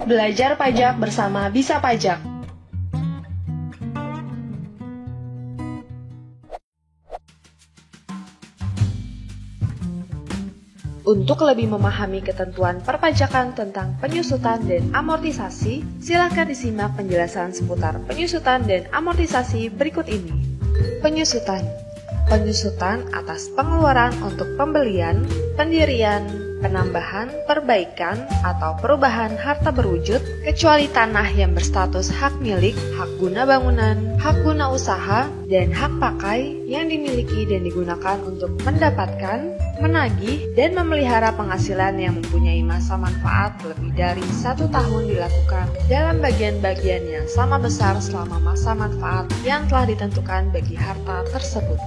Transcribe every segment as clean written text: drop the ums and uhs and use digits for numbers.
Belajar pajak bersama Bisa Pajak. Untuk lebih memahami ketentuan perpajakan tentang penyusutan dan amortisasi, silakan disimak penjelasan seputar penyusutan dan amortisasi berikut ini. Penyusutan atas pengeluaran untuk pembelian, pendirian, penambahan, perbaikan, atau perubahan harta berwujud, kecuali tanah yang berstatus hak milik, hak guna bangunan, hak guna usaha, dan hak pakai yang dimiliki dan digunakan untuk mendapatkan, menagih, dan memelihara penghasilan yang mempunyai masa manfaat lebih dari 1 tahun dilakukan dalam bagian-bagian yang sama besar selama masa manfaat yang telah ditentukan bagi harta tersebut.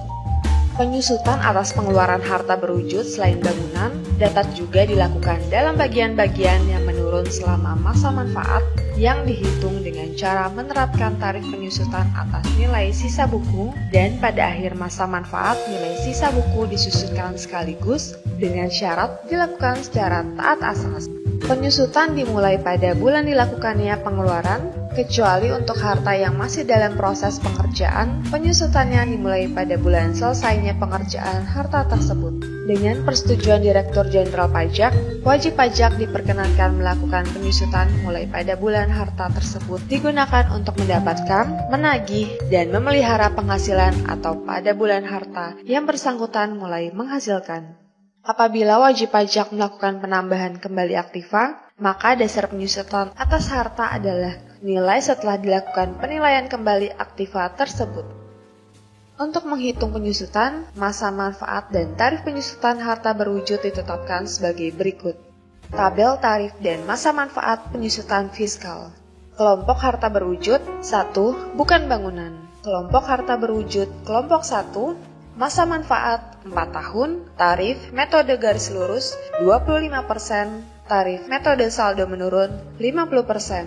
Penyusutan atas pengeluaran harta berwujud selain bangunan dapat juga dilakukan dalam bagian-bagian yang menurun selama masa manfaat yang dihitung dengan cara menerapkan tarif penyusutan atas nilai sisa buku, dan pada akhir masa manfaat nilai sisa buku disusutkan sekaligus dengan syarat dilakukan secara taat asas. Penyusutan dimulai pada bulan dilakukannya pengeluaran, kecuali untuk harta yang masih dalam proses pengerjaan, penyusutannya dimulai pada bulan selesainya pengerjaan harta tersebut. Dengan persetujuan Direktur Jenderal Pajak, wajib pajak diperkenankan melakukan penyusutan mulai pada bulan harta tersebut digunakan untuk mendapatkan, menagih, dan memelihara penghasilan atau pada bulan harta yang bersangkutan mulai menghasilkan. Apabila wajib pajak melakukan penambahan kembali aktiva, maka dasar penyusutan atas harta adalah nilai setelah dilakukan penilaian kembali aktiva tersebut. Untuk menghitung penyusutan, masa manfaat dan tarif penyusutan harta berwujud ditetapkan sebagai berikut. Tabel tarif dan masa manfaat penyusutan fiskal. Kelompok harta berwujud 1. Bukan bangunan. Kelompok harta berwujud kelompok 1. Masa manfaat 4 tahun, tarif metode garis lurus 25%, tarif metode saldo menurun 50%.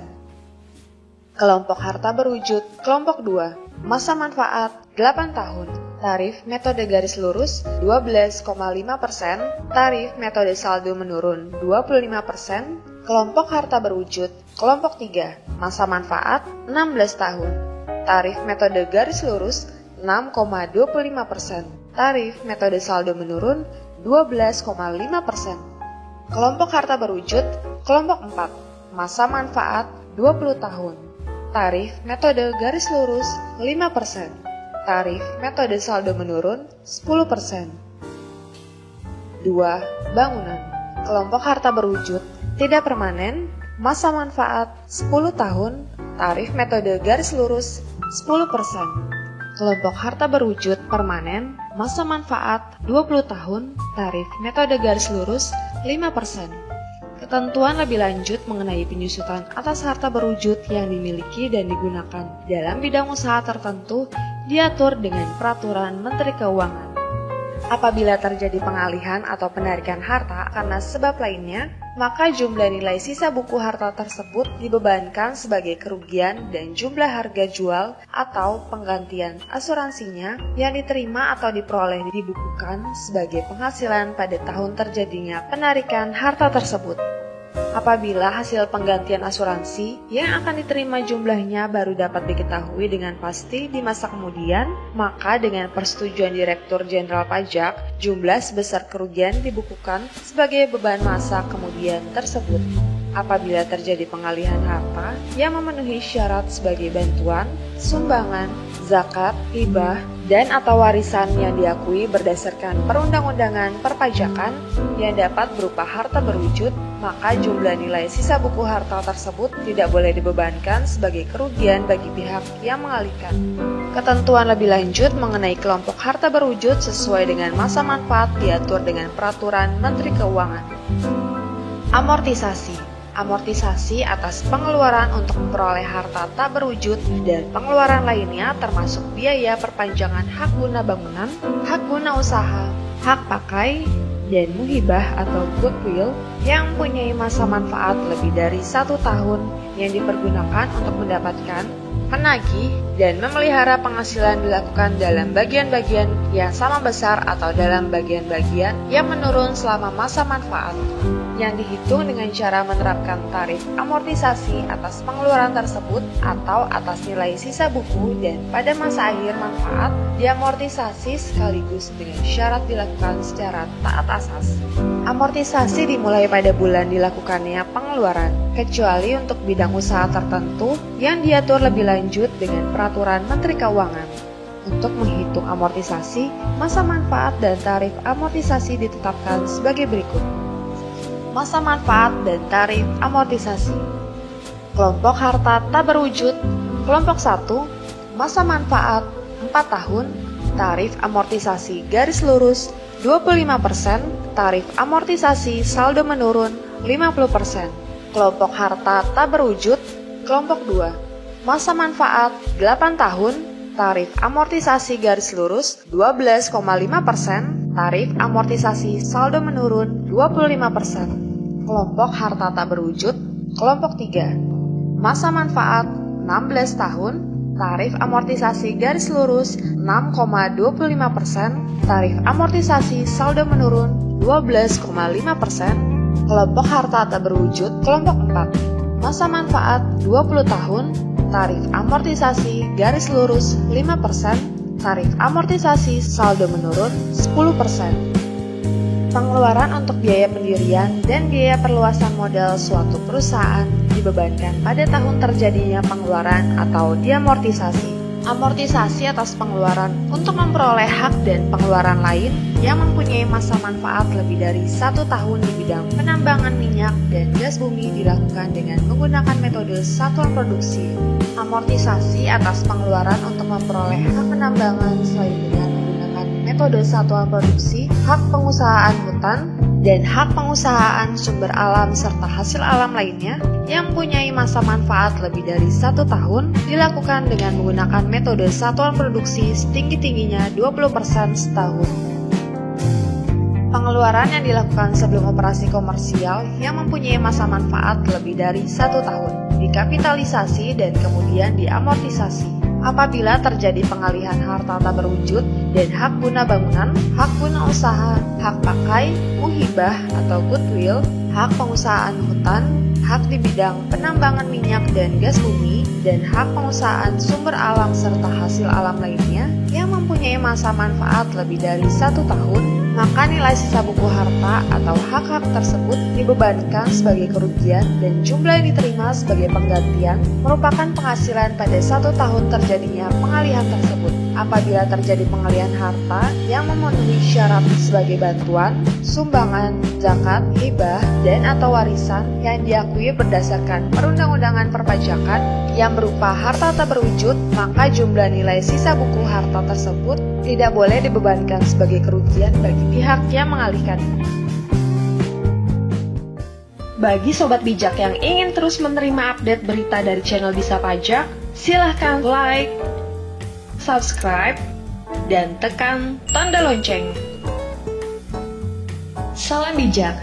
Kelompok harta berwujud kelompok 2, masa manfaat 8 tahun, tarif metode garis lurus 12,5%, tarif metode saldo menurun 25%. Kelompok harta berwujud kelompok 3, masa manfaat 16 tahun, tarif metode garis lurus 6,25%, tarif metode saldo menurun 12,5%. Kelompok harta berwujud kelompok 4, masa manfaat 20 tahun, tarif metode garis lurus 5%, tarif metode saldo menurun 10%. 2. Bangunan. Kelompok harta berwujud tidak permanen, masa manfaat 10 tahun, tarif metode garis lurus 10%. Kelompok harta berwujud permanen, masa manfaat 20 tahun, tarif metode garis lurus 5%. Ketentuan lebih lanjut mengenai penyusutan atas harta berwujud yang dimiliki dan digunakan dalam bidang usaha tertentu diatur dengan Peraturan Menteri Keuangan. Apabila terjadi pengalihan atau penarikan harta karena sebab lainnya, maka jumlah nilai sisa buku harta tersebut dibebankan sebagai kerugian dan jumlah harga jual atau penggantian asuransinya yang diterima atau diperoleh dibukukan sebagai penghasilan pada tahun terjadinya penarikan harta tersebut. Apabila hasil penggantian asuransi yang akan diterima jumlahnya baru dapat diketahui dengan pasti di masa kemudian, maka dengan persetujuan Direktur Jenderal Pajak, jumlah sebesar kerugian dibukukan sebagai beban masa kemudian tersebut. Apabila terjadi pengalihan harta yang memenuhi syarat sebagai bantuan, sumbangan, zakat, hibah, dan atau warisan yang diakui berdasarkan perundang-undangan perpajakan yang dapat berupa harta berwujud, maka jumlah nilai sisa buku harta tersebut tidak boleh dibebankan sebagai kerugian bagi pihak yang mengalihkan. Ketentuan lebih lanjut mengenai kelompok harta berwujud sesuai dengan masa manfaat diatur dengan Peraturan Menteri Keuangan. Amortisasi atas pengeluaran untuk memperoleh harta tak berwujud dan pengeluaran lainnya termasuk biaya perpanjangan hak guna bangunan, hak guna usaha, hak pakai, dan muhibah atau goodwill yang mempunyai masa manfaat lebih dari 1 tahun yang dipergunakan untuk mendapatkan, menagih, dan memelihara penghasilan dilakukan dalam bagian-bagian yang sama besar atau dalam bagian-bagian yang menurun selama masa manfaat, yang dihitung dengan cara menerapkan tarif amortisasi atas pengeluaran tersebut atau atas nilai sisa buku, dan pada masa akhir manfaat diamortisasi sekaligus dengan syarat dilakukan secara taat asas. Amortisasi dimulai pada bulan dilakukannya pengeluaran, kecuali untuk bidang usaha tertentu yang diatur lebih lanjut dengan peraturan Menteri Keuangan. Untuk menghitung amortisasi, masa manfaat dan tarif amortisasi ditetapkan sebagai berikut. Masa manfaat dan tarif amortisasi. Kelompok harta tak berwujud. Kelompok 1, masa manfaat 4 tahun, tarif amortisasi garis lurus 25%, tarif amortisasi saldo menurun 50%. Kelompok harta tak berwujud. Kelompok 2, masa manfaat 8 tahun, tarif amortisasi garis lurus 12,5%, tarif amortisasi saldo menurun 25%. Kelompok harta tak berwujud. Kelompok 3, masa manfaat 16 tahun, tarif amortisasi garis lurus 6,25%, tarif amortisasi saldo menurun 12,5%. Kelompok harta tak berwujud. Kelompok 4, masa manfaat 20 tahun, tarif amortisasi garis lurus 5%, tarif amortisasi saldo menurun 10%. Pengeluaran untuk biaya pendirian dan biaya perluasan modal suatu perusahaan dibebankan pada tahun terjadinya pengeluaran atau diamortisasi. Amortisasi atas pengeluaran untuk memperoleh hak dan pengeluaran lain yang mempunyai masa manfaat lebih dari 1 tahun di bidang penambangan minyak dan gas bumi dilakukan dengan menggunakan metode satuan produksi. Amortisasi atas pengeluaran untuk memperoleh hak penambangan selain dengan menggunakan metode satuan produksi, hak pengusahaan hutan, dan hak pengusahaan sumber alam serta hasil alam lainnya yang mempunyai masa manfaat lebih dari 1 tahun dilakukan dengan menggunakan metode satuan produksi setinggi-tingginya 20% setahun. Pengeluaran yang dilakukan sebelum operasi komersial yang mempunyai masa manfaat lebih dari 1 tahun dikapitalisasi dan kemudian diamortisasi. Apabila terjadi pengalihan harta tak berwujud dan hak guna bangunan, hak guna usaha, hak pakai, muhibah atau goodwill, hak pengusahaan hutan, hak di bidang penambangan minyak dan gas bumi, dan hak pengusahaan sumber alam serta hasil alam lainnya yang mempunyai masa manfaat lebih dari 1 tahun, maka nilai sisa buku harta atau hak-hak tersebut dibebankan sebagai kerugian dan jumlah yang diterima sebagai penggantian merupakan penghasilan pada 1 tahun terjadinya pengalihan tersebut. Apabila terjadi pengalihan harta yang memenuhi syarat sebagai bantuan, sumbangan, zakat, hibah, dan atau warisan yang diakui berdasarkan perundang-undangan perpajakan yang berupa harta tak berwujud, maka jumlah nilai sisa buku harta tersebut tidak boleh dibebankan sebagai kerugian bagi pihak yang mengalihkan. Bagi sobat bijak yang ingin terus menerima update berita dari channel Bisa Pajak, silahkan like, subscribe, dan tekan tanda lonceng. Salam bijak.